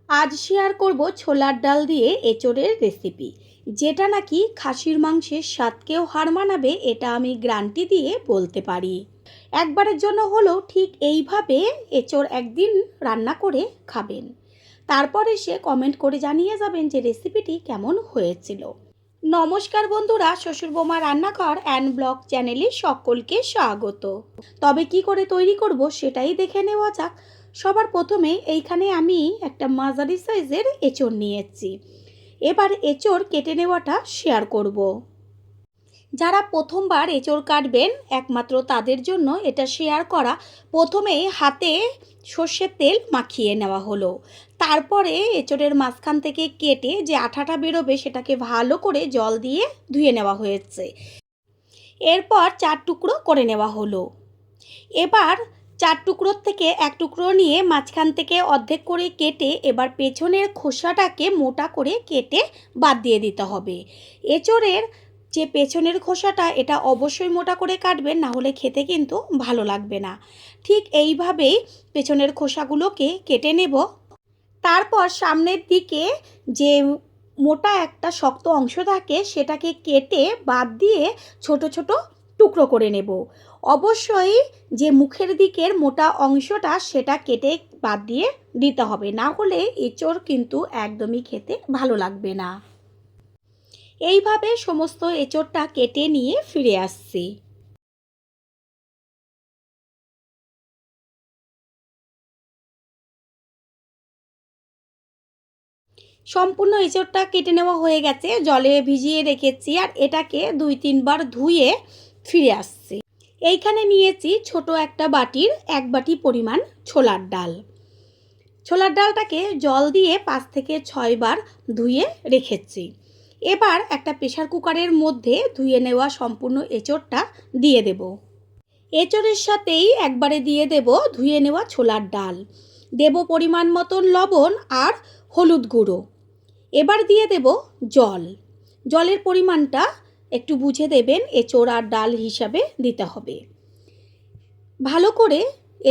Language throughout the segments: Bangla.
আজ শেয়ার করব ছোলার ডাল দিয়ে এঁচোড়ের রেসিপি, যেটা নাকি খাসির মাংসের স্বাদকেও হার মানাবে, এটা আমি গ্যারান্টি দিয়ে বলতে পারি। একবারের জন্য হলেও ঠিক এইভাবে এঁচোড় একদিন রান্না করে খাবেন, তারপর এসে কমেন্ট করে জানিয়ে যাবেন যে রেসিপিটি কেমন হয়েছিল। নমস্কার বন্ধুরা, শ্বশুর বৌমা রান্নাঘর অ্যান্ড ব্লগ চ্যানেলে সকলকে স্বাগত। তবে কি করে তৈরি করব সেটাই দেখে নেওয়া যাক। সবার প্রথমে এইখানে আমি একটা মাঝারি সাইজের এঁচোড় নিয়েছি। এবার এঁচোড় কেটে নেওয়াটা শেয়ার করব। যারা প্রথমবার এঁচোড় কাটবেন একমাত্র তাদের জন্য এটা শেয়ার করা। প্রথমে হাতে সর্ষের তেল মাখিয়ে নেওয়া হলো, তারপরে এঁচোড়ের মাঝখান থেকে কেটে যে আঠাটা বেরোবে সেটাকে ভালো করে জল দিয়ে ধুয়ে নেওয়া হয়েছে। এরপর 4 টুকরো করে নেওয়া হলো। এবার 4 টুকরোর থেকে এক টুকরো নিয়ে মাঝখান থেকে অর্ধেক করে কেটে এবার পেছনের খোসাটাকে মোটা করে কেটে বাদ দিয়ে দিতে হবে। এঁচোড়ের যে পেছনের খোসাটা এটা অবশ্যই মোটা করে কাটবেন, না হলে খেতে কিন্তু ভালো লাগবে না। ঠিক এইভাবেই পেছনের খোসাগুলোকে কেটে নেব। তারপর সামনের দিকে যে মোটা একটা শক্ত অংশ থাকে সেটাকে কেটে বাদ দিয়ে ছোট ছোট টুকরো করে নেব। অবশ্যই যে মুখের দিকের মোটা অংশটা সেটা কেটে বাদ দিয়ে দিতে হবে, না হলে এঁচোড় কিন্তু একদমই খেতে ভালো লাগবে না। এইভাবে সমস্ত এঁচোড়টা কেটে নিয়ে ফিরে আসছি। সম্পূর্ণ এঁচোড়টা কেটে নেওয়া হয়ে গেছে, জলে ভিজিয়ে রেখেছি, আর এটাকে 2-3 বার ধুয়ে ফিরে আসছি। এইখানে নিয়েছি ছোট একটা বাটির 1 বাটি পরিমাণ ছোলার ডাল। ছোলার ডালটাকে জল দিয়ে 5 থেকে 6 বার ধুয়ে রেখেছি। এবার একটা প্রেসার কুকারের মধ্যে ধুয়ে নেওয়া সম্পূর্ণ এঁচোড়টা দিয়ে দেব। এঁচোড়ের সাথেই একবারে দিয়ে দেব ধুয়ে নেওয়া ছোলার ডাল, দেব পরিমাণ মতন লবণ আর হলুদ গুঁড়ো। এবার দিয়ে দেব জল। জলের পরিমাণটা একটু বুঝে দেবেন, এঁচোড় আর ডাল হিসাবে দিতে হবে। ভালো করে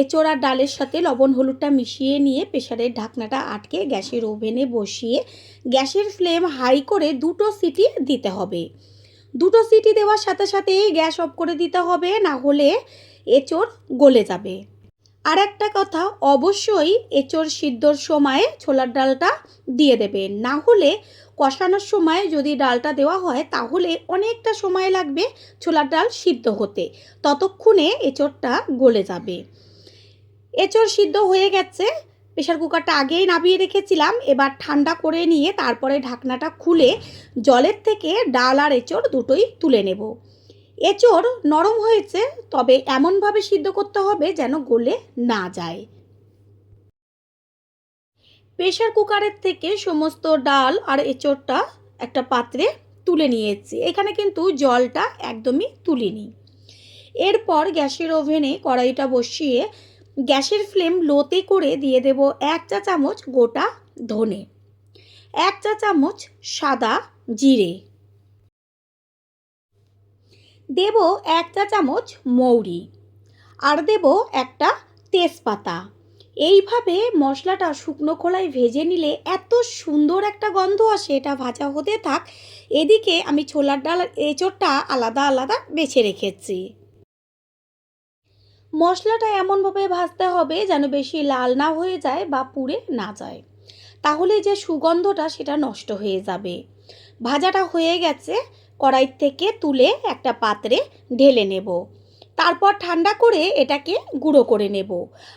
এঁচোড় আর ডালের সাথে লবণ হলুদটা মিশিয়ে নিয়ে প্রেসারের ঢাকনাটা আটকে গ্যাসের ওভেনে বসিয়ে গ্যাসের ফ্লেম হাই করে 2টো সিটি দিতে হবে। 2টো সিটি দেওয়ার সাথে সাথেই গ্যাস অফ করে দিতে হবে, না হলে এঁচোড় গলে যাবে। আর একটা কথা, অবশ্যই এঁচোড় সিদ্ধর সময় ছোলার ডালটা দিয়ে দেবেন, না হলে কষানোর সময় যদি ডালটা দেওয়া হয় তাহলে অনেকটা সময় লাগবে ছোলার ডাল সিদ্ধ হতে, ততক্ষণে এঁচোড়টা গলে যাবে। এঁচোড় সিদ্ধ হয়ে গেছে, প্রেসার কুকারটা আগেই নামিয়ে রেখেছিলাম। এবার ঠান্ডা করে নিয়ে তারপরে ঢাকনাটা খুলে জলের থেকে ডাল আর এঁচোড় দুটোই তুলে নেব। এঁচোড় নরম হয়েছে, তবে এমনভাবে সিদ্ধ করতে হবে যেন গলে না যায়। প্রেসার কুকারের থেকে সমস্ত ডাল আর এঁচোড়টা একটা পাত্রে তুলে নিয়েছি। এখানে কিন্তু জলটা একদমই তুলিনি। এরপর গ্যাসের ওভেনে কড়াইটা বসিয়ে গ্যাসের ফ্লেম লোতে করে দিয়ে দেব 1 চা চামচ গোটা ধনে, 1 চা চামচ সাদা জিরে, দেব 1 চা চামচ মৌরি, আর দেব একটা তেজপাতা। এইভাবে মশলাটা শুকনো খোলায় ভেজে নিলে এত সুন্দর একটা গন্ধ আসে। এটা ভাজা হতে থাক, এদিকে আমি ছোলার ডাল আর এঁচোড়টা আলাদা আলাদা বেছে রেখেছি। মশলাটা এমনভাবে ভাজতে হবে যেন বেশি লাল না হয়ে যায় বা পুড়ে না যায়, তাহলে যে সুগন্ধটা সেটা নষ্ট হয়ে যাবে। ভাজাটা হয়ে গেছে, কড়াই থেকে তুলে একটা পাত্রে ঢেলে নেব। তারপর ঠান্ডা করে এটাকে গুঁড়ো করে নেব।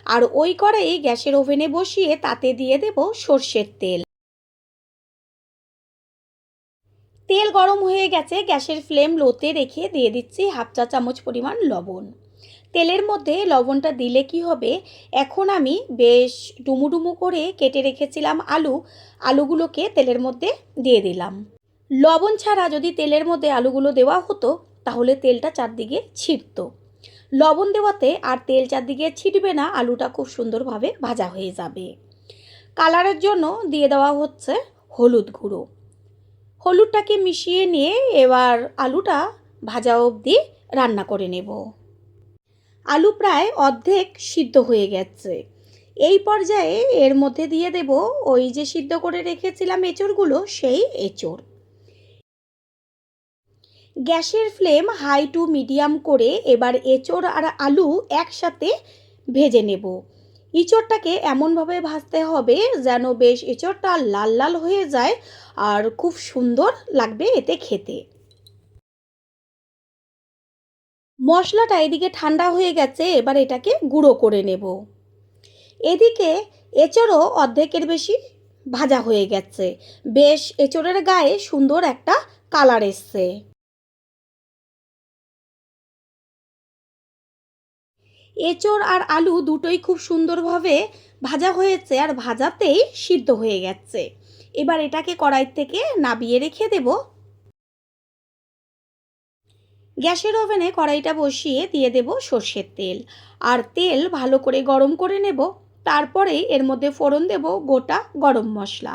আর ওই কড়াই গ্যাসের ওভেনে বসিয়ে তাতে দিয়ে দেব সর্ষের তেল। তেল গরম হয়ে গেছে, গ্যাসের ফ্লেম লোতে রেখে দিয়ে দিচ্ছি 1/2 চা চামচ পরিমাণ লবণ। তেলের মধ্যে লবণটা দিলে কি হবে, এখন আমি বেশ ডুমুডুমু করে কেটে রেখেছিলাম আলুগুলোকে তেলের মধ্যে দিয়ে দিলাম। লবণ ছাড়া যদি তেলের মধ্যে আলুগুলো দেওয়া হতো তাহলে তেলটা চারদিকে ছিটতো। লবণ দেওয়াতে আর তেল চারদিকে ছিটবে না, আলুটা খুব সুন্দরভাবে ভাজা হয়ে যাবে। কালারের জন্য দিয়ে দেওয়া হচ্ছে হলুদ গুঁড়ো। হলুদটাকে মিশিয়ে নিয়ে এবার আলুটা ভাজা অবধি রান্না করে নেব। আলু প্রায় অর্ধেক সিদ্ধ হয়ে গেছে। এই পর্যায়ে এর মধ্যে দিয়ে দেব ওই যে সিদ্ধ করে রেখেছিলাম এঁচোড়গুলো, সেই এঁচোড়। গ্যাসের ফ্লেম হাই টু মিডিয়াম করে এবার এঁচোড় আর আলু একসাথে ভেজে নেব। এঁচোড়টাকে এমনভাবে ভাজতে হবে যেন বেশ এঁচোড়টা লাল লাল হয়ে যায় আর খুব সুন্দর লাগবে এতে খেতে। মশলাটা এদিকে ঠান্ডা হয়ে গেছে, এবার এটাকে গুঁড়ো করে নেব। এদিকে এঁচোড়ও অর্ধেকের বেশি ভাজা হয়ে গেছে, বেশ এঁচোড়ের গায়ে সুন্দর একটা কালার এসছে। এঁচোড় আর আলু দুটোই খুব সুন্দরভাবে ভাজা হয়েছে আর ভাজাতেই সিদ্ধ হয়ে গেছে। এবার এটাকে কড়াই থেকে নামিয়ে রেখে দেব। গ্যাসের ওভেনে কড়াইটা বসিয়ে দিয়ে দেব সর্ষের তেল, আর তেল ভালো করে গরম করে নেব। তারপরে এর মধ্যে ফোড়ন দেব গোটা গরম মশলা,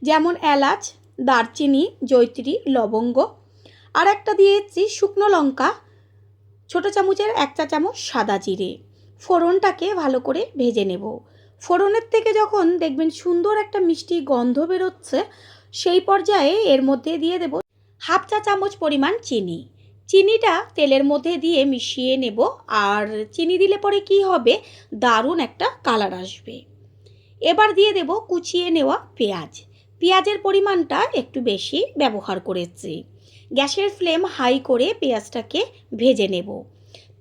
যেমন এলাচ, দারচিনি, জয়িত্রী, লবঙ্গ, আর একটা দিয়েছি শুকনো লঙ্কা, ছোটো চামচের 1 চা চামচ সাদা জিরে। ফোড়নটাকে ভালো করে ভেজে নেব। ফোড়নের থেকে যখন দেখবেন সুন্দর একটা মিষ্টি গন্ধ বেরোচ্ছে, সেই পর্যায়ে এর মধ্যে দিয়ে দেব 1/2 চা চামচ পরিমাণ চিনি। চিনিটা তেলের মধ্যে দিয়ে মিশিয়ে নেব। আর চিনি দিলে পরে কি হবে, দারুণ একটা কালার আসবে। এবার দিয়ে দেব কুচিয়ে নেওয়া পেঁয়াজ। পেঁয়াজের পরিমাণটা একটু বেশি ব্যবহার করেছি। গ্যাসের ফ্লেম হাই করে পেঁয়াজটাকে ভেজে নেব।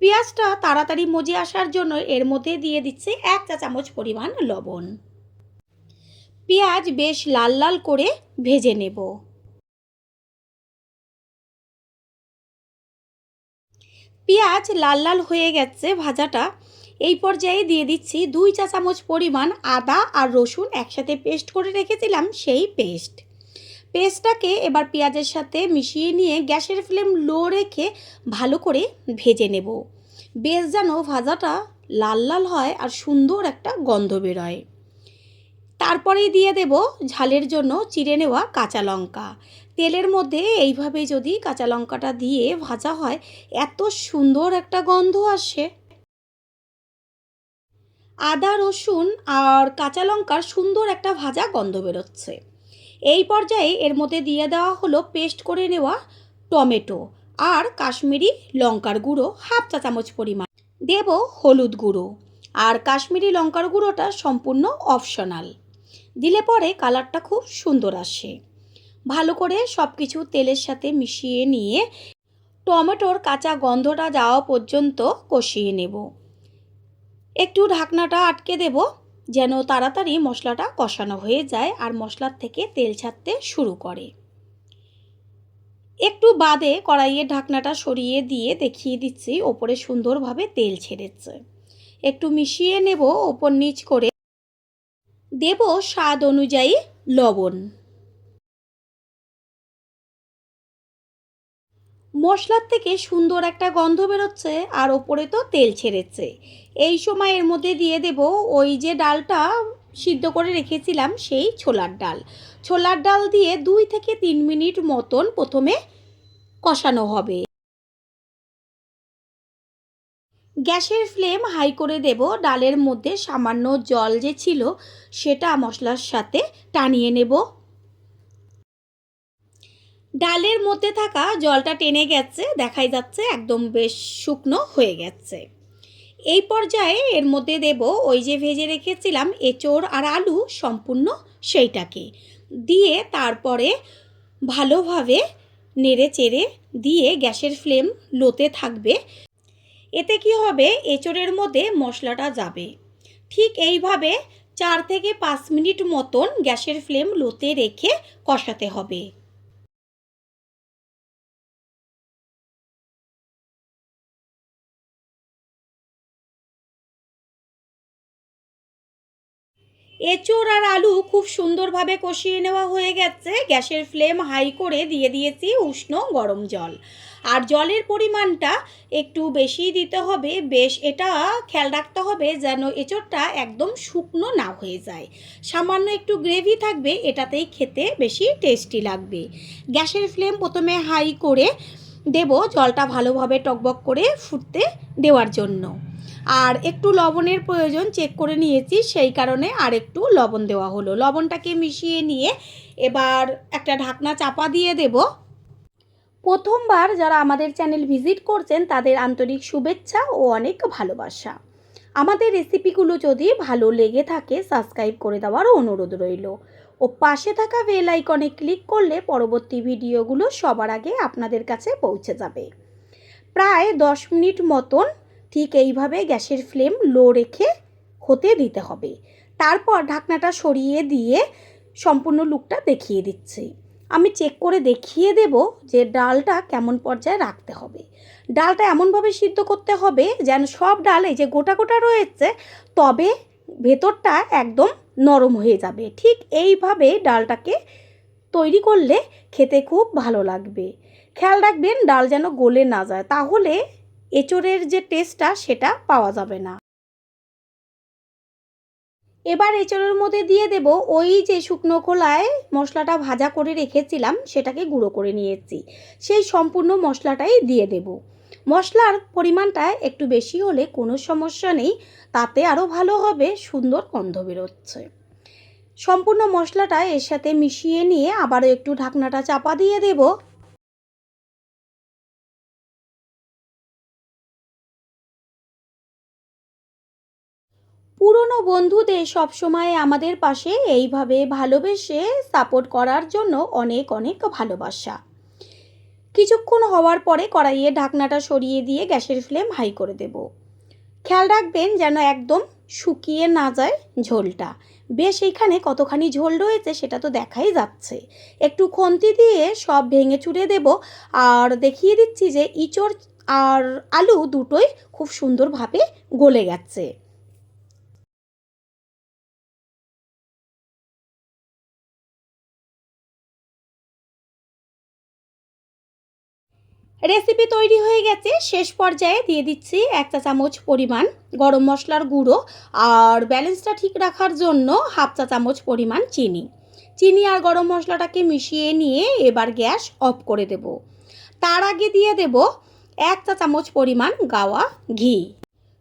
পেঁয়াজটা তাড়াতাড়ি মজে আসার জন্য এর মধ্যে দিয়ে দিচ্ছি 1 চা চামচ পরিমাণ লবণ। পেঁয়াজ বেশ লাল লাল করে ভেজে নেব। পেঁয়াজ লাল লাল হয়ে গেছে ভাজাটা। এই পর্যায়ে দিয়ে দিচ্ছি 2 চা চামচ পরিমাণ আদা আর রসুন একসাথে পেস্ট করে রেখেছিলাম, সেই পেস্টটাকে এবার পেঁয়াজের সাথে মিশিয়ে নিয়ে গ্যাসের ফ্লেম লো রেখে ভালো করে ভেজে নেব। বেশ যেন ভাজাটা লাল লাল হয় আর সুন্দর একটা গন্ধ বেরোয়। তারপরেই দিয়ে দেব ঝালের জন্য চিড়ে নেওয়া কাঁচা লঙ্কা। তেলের মধ্যে এইভাবে যদি কাঁচা লঙ্কাটা দিয়ে ভাজা হয়, এত সুন্দর একটা গন্ধ আসে। আদা, রসুন আর কাঁচা লঙ্কার সুন্দর একটা ভাজা গন্ধ বেরোচ্ছে। এই পর্যায়ে এর মধ্যে দিয়ে দেওয়া হলো পেস্ট করে নেওয়া টমেটো আর কাশ্মীরি লঙ্কার গুঁড়ো 1/2 চা চামচ পরিমাণ। দেব হলুদ গুঁড়ো, আর কাশ্মীরি লঙ্কার গুঁড়োটা সম্পূর্ণ অপশনাল, দিলে পরে কালারটা খুব সুন্দর আসে। ভালো করে সব কিছু তেলের সাথে মিশিয়ে নিয়ে টমেটোর কাঁচা গন্ধটা যাওয়া পর্যন্ত কষিয়ে নেব। একটু ঢাকনাটা আটকে দেব যেন তাড়াতাড়ি মশলাটা কষানো হয়ে যায় আর মশলার থেকে তেল ছাড়তে শুরু করে। একটু বাদে কড়াইয়ের ঢাকনাটা সরিয়ে দিয়ে দেখিয়ে দিচ্ছি ওপরে সুন্দরভাবে তেল ছেড়েছে। একটু মিশিয়ে নেব ওপর নিচ করে। দেব স্বাদ অনুযায়ী লবণ। মশলার থেকে সুন্দর একটা গন্ধ বেরোচ্ছে আর ওপরে তো তেল ছেড়েছে। এই সময় এর মধ্যে দিয়ে দেব ওই যে ডালটা সিদ্ধ করে রেখেছিলাম, সেই ছোলার ডাল দিয়ে 2 থেকে 3 মিনিট মতন প্রথমে কষানো হবে। গ্যাসের ফ্লেম হাই করে দেব। ডালের মধ্যে সামান্য জল যে ছিল সেটা মশলার সাথে টানিয়ে নেব। ডালের মধ্যে থাকা জলটা টেনে গেছে, দেখাই যাচ্ছে একদম বেশ শুকনো হয়ে গেছে। এই পর্যায়ে এর মধ্যে দেব ওই যে ভেজে রেখেছিলাম এঁচোড় আর আলু সম্পূর্ণ, সেইটাকে দিয়ে তারপরে ভালোভাবে নেড়ে চেড়ে দিয়ে গ্যাসের ফ্লেম লোতে থাকবে। এতে কি হবে, এঁচোড়ের মধ্যে মশলাটা যাবে। ঠিক এইভাবে 4 থেকে 5 মিনিট মতন গ্যাসের ফ্লেম লোতে রেখে কষাতে হবে। এঁচোড় আর আলু খুব সুন্দরভাবে কষিয়ে নেওয়া হয়ে গেছে। গ্যাসের ফ্লেম হাই করে দিয়ে দিয়েছি উষ্ণ গরম জল, আর জলের পরিমাণটা একটু বেশি দিতে হবে। বেশ এটা খেয়াল রাখতে হবে যেন এঁচোড়টা একদম শুকনো না হয়ে যায়, সামান্য একটু গ্রেভি থাকবে, এটাতেই খেতে বেশি টেস্টি লাগবে। গ্যাসের ফ্লেম প্রথমে হাই করে দেব জলটা ভালোভাবে টকবক করে ফুটতে দেওয়ার জন্য। আর একটু লবণের প্রয়োজন চেক করে নিয়েছি, সেই কারণে আর একটু লবণ দেওয়া হলো। লবণটাকে মিশিয়ে নিয়ে এবার একটা ঢাকনা চাপা দিয়ে দেব। প্রথমবার যারা আমাদের চ্যানেল ভিজিট করছেন তাদের আন্তরিক শুভেচ্ছা ও অনেক ভালোবাসা। আমাদের রেসিপিগুলো যদি ভালো লেগে থাকে সাবস্ক্রাইব করে দেওয়ার অনুরোধ রইল ও পাশে থাকা বেল আইকনে ক্লিক করলে পরবর্তী ভিডিওগুলো সবার আগে আপনাদের কাছে পৌঁছে যাবে। প্রায় 10 মিনিট মতন ঠিক এইভাবে গ্যাসের ফ্লেম লো রেখে হতে দিতে হবে। তারপর ঢাকনাটা সরিয়ে দিয়ে সম্পূর্ণ লুকটা দেখিয়ে দিচ্ছি। আমি চেক করে দেখিয়ে দেব যে ডালটা কেমন পর্যায়ে রাখতে হবে। ডালটা এমনভাবে সিদ্ধ করতে হবে যেন সব ডাল এই যে গোটা গোটা রয়েছে, তবে ভেতরটা একদম নরম হয়ে যাবে। ঠিক এইভাবে ডালটাকে তৈরি করলে খেতে খুব ভালো লাগবে। খেয়াল রাখবেন ডাল যেন গলে না যায়, তাহলে এঁচোড়ের যে টেস্টটা সেটা পাওয়া যাবে না। এবার এঁচোড়ের মধ্যে দিয়ে দেব ওই যে শুকনো খোলায় মশলাটা ভাজা করে রেখেছিলাম, সেটাকে গুঁড়ো করে নিয়েছি, সেই সম্পূর্ণ মশলাটাই দিয়ে দেব। মশলার পরিমাণটা একটু বেশি হলে কোনো সমস্যা নেই, তাতে আরও ভালো হবে, সুন্দর গন্ধ বেরোচ্ছে। সম্পূর্ণ মশলাটা এর সাথে মিশিয়ে নিয়ে আবারও একটু ঢাকনাটা চাপা দিয়ে দেব। পুরনো বন্ধুদের সবসময় আমাদের পাশে এইভাবে ভালোবেসে সাপোর্ট করার জন্য অনেক অনেক ভালোবাসা। কিছুক্ষণ হওয়ার পরে কড়াইয়ে ঢাকনাটা সরিয়ে দিয়ে গ্যাসের ফ্লেম হাই করে দেব। খেয়াল রাখবেন যেন একদম শুকিয়ে না যায় ঝোলটা। বেশ এইখানে কতখানি ঝোল রয়েছে সেটা তো দেখাই যাচ্ছে। একটু খুন্তি দিয়ে সব ভেঙে চুরে দেব আর দেখিয়ে দিচ্ছি যে ইঁচড় আর আলু দুটোই খুব সুন্দরভাবে গলে গেছে। রেসিপি তৈরি হয়ে গেছে। শেষ পর্যায়ে দিয়ে দিচ্ছি 1 চা চামচ পরিমাণ গরম মশলার গুঁড়ো আর ব্যালেন্সটা ঠিক রাখার জন্য 1/2 চা চামচ পরিমাণ চিনি। চিনি আর গরম মশলাটাকে মিশিয়ে নিয়ে এবার গ্যাস অফ করে দেব। তার আগে দিয়ে দেব 1 চা চামচ পরিমাণ গাওয়া ঘি।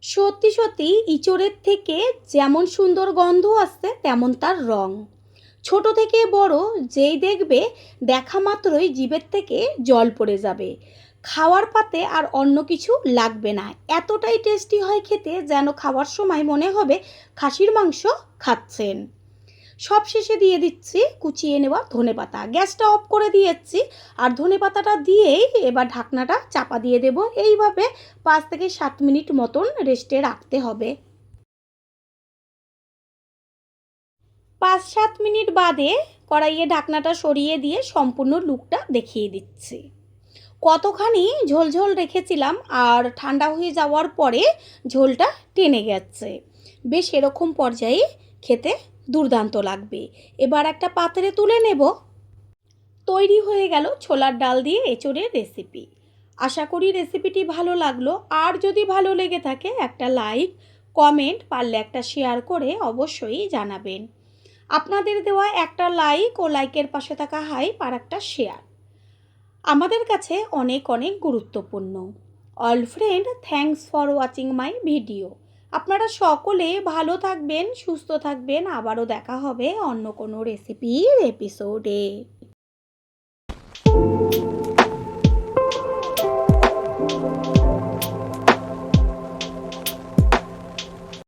সত্যি সত্যি ইঁচড়ের থেকে যেমন সুন্দর গন্ধ আসছে তেমন তার রং। ছোট থেকে বড় যেই দেখবে দেখা মাত্রই জিভের থেকে জল পড়ে যাবে, খাওয়ার পাতে আর অন্য কিছু লাগবে না। এতটাই টেস্টি হয় খেতে যেন খাওয়ার সময় মনে হবে খাসির মাংস খাচ্ছেন। সব শেষে দিয়ে দিচ্ছি কুচিয়ে নেওয়া ধনেপাতা। গ্যাসটা অফ করে দিয়েছি আর ধনেপাতাটা দিয়েই এবার ঢাকনাটা চাপা দিয়ে দেব। এইভাবে 5 থেকে 7 মিনিট মতন রেস্টে রাখতে হবে। 5-7 মিনিট বাদে কড়াইয়ে ঢাকনাটা সরিয়ে দিয়ে সম্পূর্ণ লুকটা দেখিয়ে দিচ্ছি। কতখানি ঝোল রেখেছিলাম আর ঠান্ডা হয়ে যাওয়ার পরে ঝোলটা টেনে গেছে। বেশ এরকম পর্যায়ে খেতে দুর্দান্ত লাগবে। এবার একটা পাত্রে তুলে নেব। তৈরি হয়ে গেল ছোলার ডাল দিয়ে এঁচোড়ের রেসিপি। আশা করি রেসিপিটি ভালো লাগলো, আর যদি ভালো লেগে থাকে একটা লাইক, কমেন্ট, পারলে একটা শেয়ার করে অবশ্যই জানাবেন। আপনাদের দেওয়া একটা লাইক ও লাইকের পাশে থাকা হাইপ আর একটা শেয়ার আমাদের কাছে অনেক অনেক গুরুত্বপূর্ণ। All friend, thanks for watching my video. আপনারা সকলে ভালো থাকবেন, সুস্থ থাকবেন। আবারও দেখা হবে অন্য কোনো রেসিপির এপিসোডে।